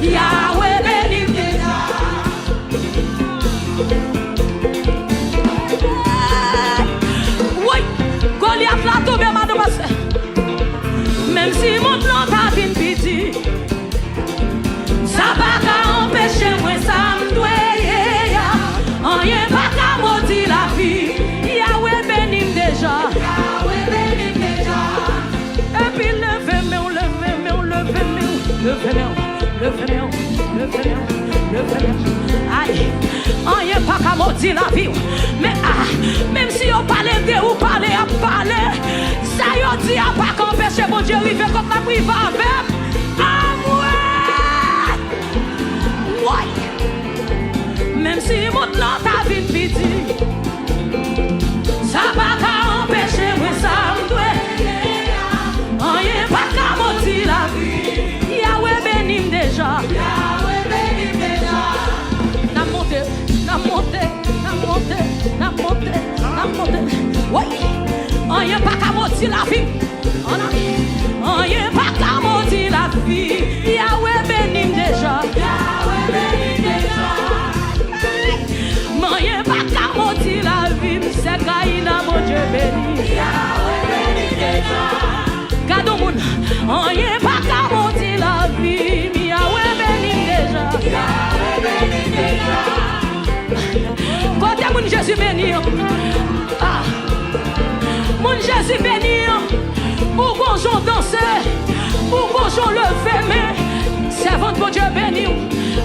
Yahweh béni déjà. Oui, Goliath l'a tombé, mademoiselle. Même si mon plan t'a bien petit, ça va pas empêcher moi ça me doit. Rien pas qu'à maudire la vie. Yahweh béni déjà. Yahweh béni déjà. Et puis levez-moi, levez-moi, levez-moi, levez-moi, levez-moi, levez-moi, levez-moi. Aïe, rien pas qu'à maudire la vie. Mais même si on parle de ou parle à parler, ça y dit à pas qu'empêcher mon Dieu arriver comme la priva avec. Ah ouais. Même si mon nom t'a vite piti, ça va pas empêcher moi ça me doit. Rien pas qu'à maudire la vie. Yahweh béni déjà. Yahweh béni déjà. N'a monté, n'a monté, n'a monté, n'a monté, n'a monté. Oui. Rien pas qu'à maudire la vie. Rien pas qu'à maudire la vie. Yahweh béni déjà. Yahweh béni déjà. Rien pas qu'à maudire la vie. C'est Kaïna mon Dieu béni. Yahweh béni déjà. Gardons mon. Rien pas qu'à maudire la vie. Yahweh béni déjà. Yahweh béni déjà. Côté mon Jésus béni. Ah. Mon Jésus béni. Pour qu'on joue danser, pour qu'on joue lever, mais servante mon Dieu béni,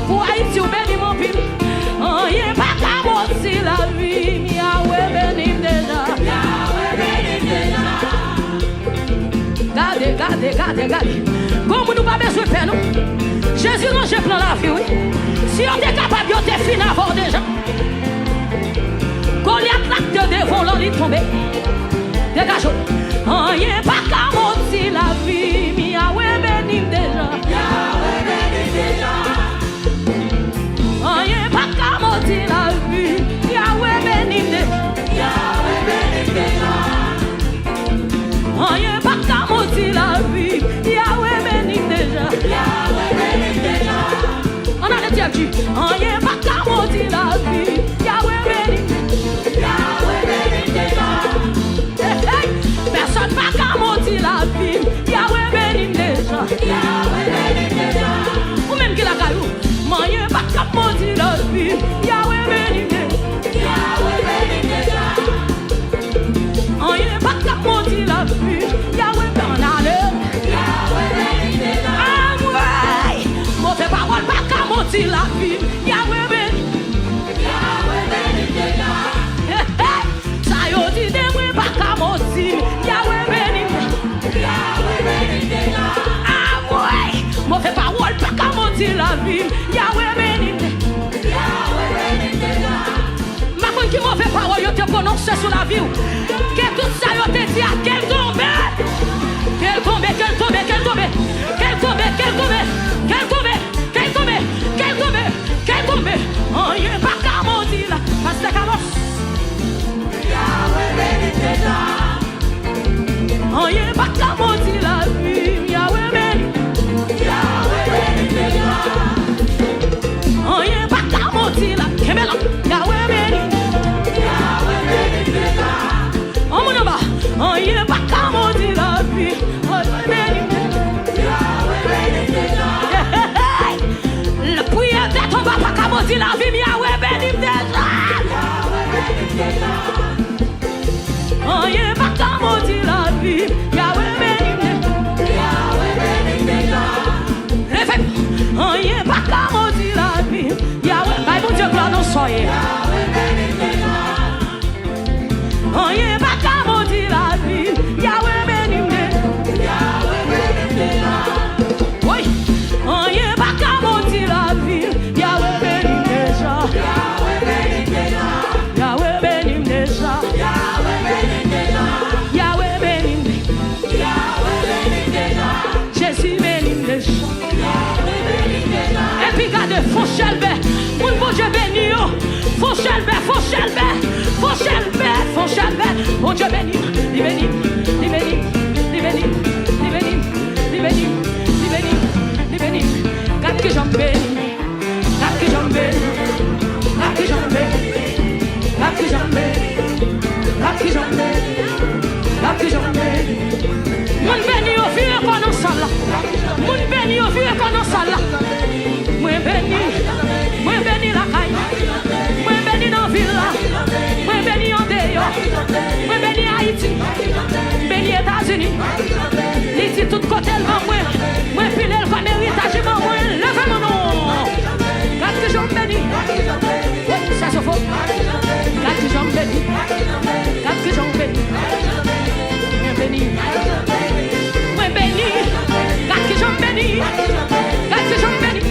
pour Haïti ou béni mon pile, rien pas qu'à maudire la vie, Yahweh béni déjà, Yahweh béni déjà. Gardez, comme nous pas besoin de faire nous, Jésus nous j'ai plein la vie, oui. Si on est capable, on est fini avant déjà. Goliath l'acte de volant, il tombe. Dégage. Rien pas qu'à maudire la vie, Yahweh béni déjà. Yahweh béni déjà. Rien pas qu'à maudire la vie, Yahweh béni déjà. Yahweh béni déjà. Rien pas qu'à maudire la vie, Yahweh béni déjà. Yahweh béni déjà. On a le diable dit, rien pas qu'à maudire la vie, Yahweh béni. Yahweh béni déjà. Personne pas qu'à maudire la vie. Yahweh béni déjà. Yahweh béni déjà. Ou même qui la caillou. Rien pas qu'à maudire la vie. Yahweh béni déjà. Yahweh béni déjà. Rien pas qu'à maudire la vie. Yahweh béni déjà. Yahweh béni déjà. Ah ouais. Mauvais parole pas qu'à maudire la vie. Yahweh béni. Yahweh béni déjà. Ça y est dit de moi pas qu'à maudire. Yahweh béni. Yahweh béni déjà. Ah ouais. Mauvais parole pas qu'à maudire la vie. Yahweh béni. Yahweh béni déjà. Ma bonne qui mauvais parole yo te prononcé sur la vie. Que tout ça yo te dit à quel tombe. Quel tombe, quel tombe, quel tombe. Quel tombe, quel tombe. Quel tombe, quel tombe. Quel tombe, quel tombe. Rien pas qu'à maudire la. Parce que Yahweh béni déjà. Rien pas qu'à maudire la vie. Yahweh béni. Yahweh béni déjà. Rien pas qu'à maudire la vie. Yahweh béni. Yahweh béni déjà. Oh mon abat. Rien pas qu'à maudire la vie. Yahweh béni. Yahweh béni déjà. Le prière de ton papa qu'à maudire la vie. Yahweh béni déjà. Yahweh béni déjà. Rien pas qu'à maudire la vie. Yahweh béni. Yahweh béni déjà. Rien pas qu'à maudire la vie. Yahweh, by mon Dieu, gloire nous soyez. Yahweh béni déjà. Rien pas qu'à maudire la vie. Yahweh béni. Yahweh béni déjà. Oui. Rien pas qu'à maudire la vie. Yahweh béni déjà. Yahweh béni déjà. Yahweh béni déjà. Yahweh béni déjà. Yahweh béni. Yahweh béni déjà. Jésus béni déjà. Yahweh béni déjà. Et puis gardez, faut chelbe. Mon bon Dieu béni. Faut chelbe, faut chelbe. Faut chelbe, faut chelbe. Mon Dieu béni. Il béni. Il béni. Il béni. Il béni. Il béni. Il béni. Il béni. Garde que j'en paie. que j'en bénis. Mon béni au vieux qu'on en salle. Mon béni au vieux qu'on en salle. Moi béni la caille. Moi béni dans la ville. Moi béni en dehors. Moi béni Haïti. Béni États-Unis. Il dit tout côté le vent. Moi pile le comme héritage. Moi lève mon nom. Quand que j'en bénis. Oui, ça se faut. Quand que j'en bénis. Quand que j'en bénis. Moi béni. Moi béni. Quand que j'en bénis. Quand que j'en bénis.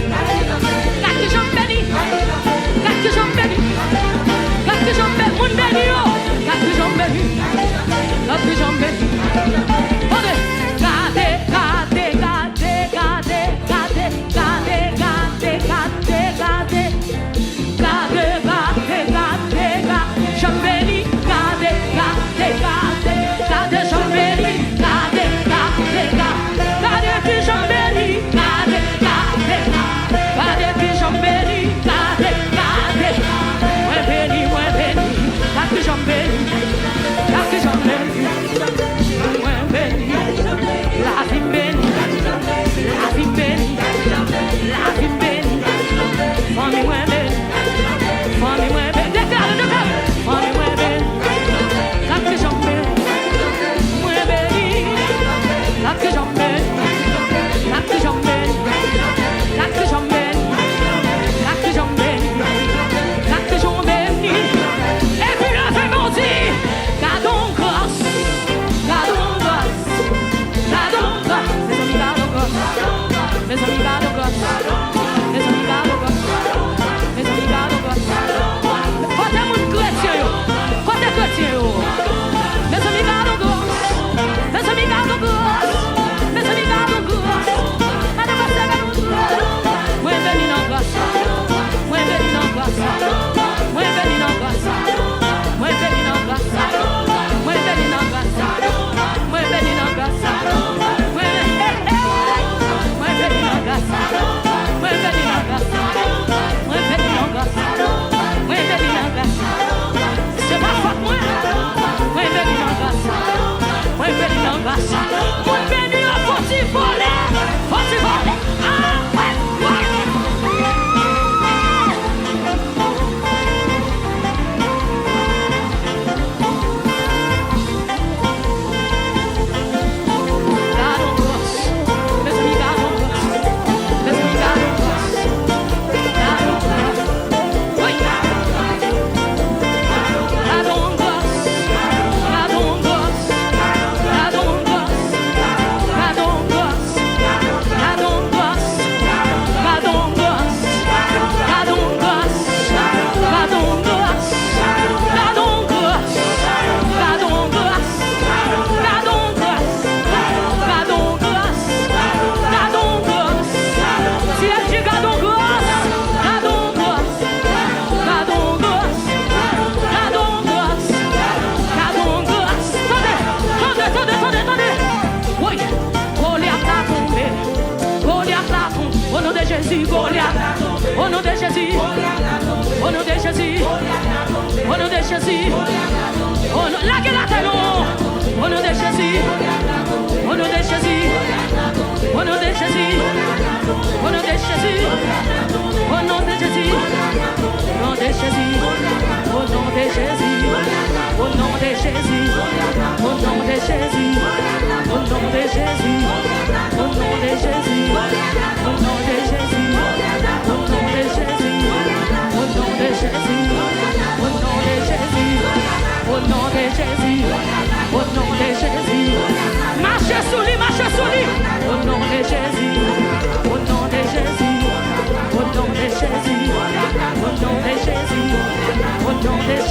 Quand que j'en bénis. Quand que j'en bénis. Quand que j'en bénis. Mon béni. Quand que j'en bénis. Quand que j'en bénis.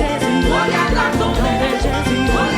Jésus, au nom de Jésus,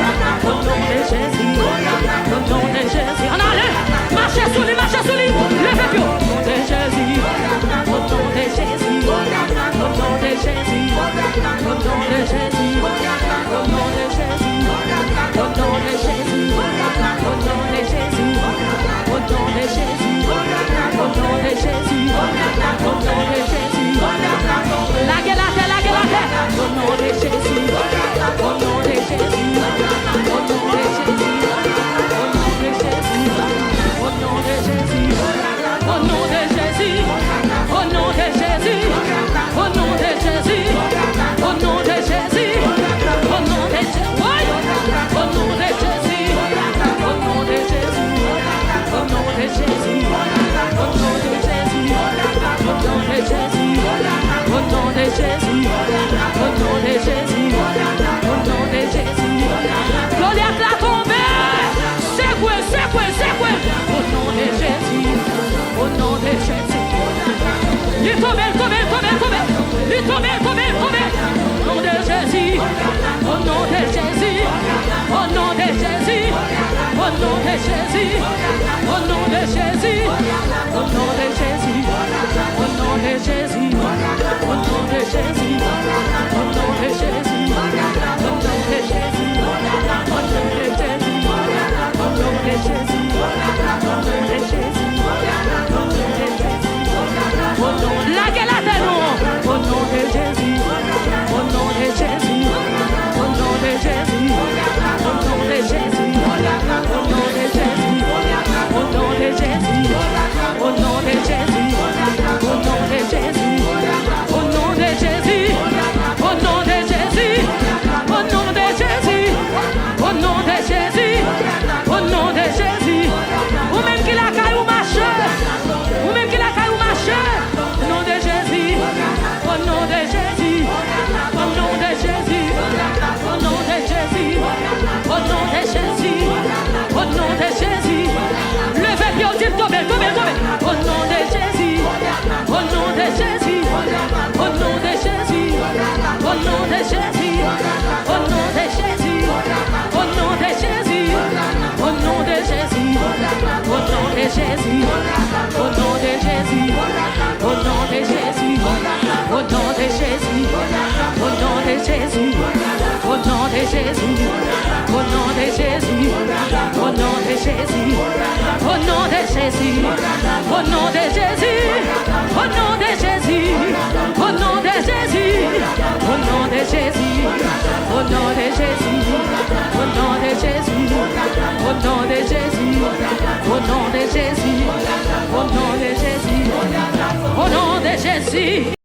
Jésus.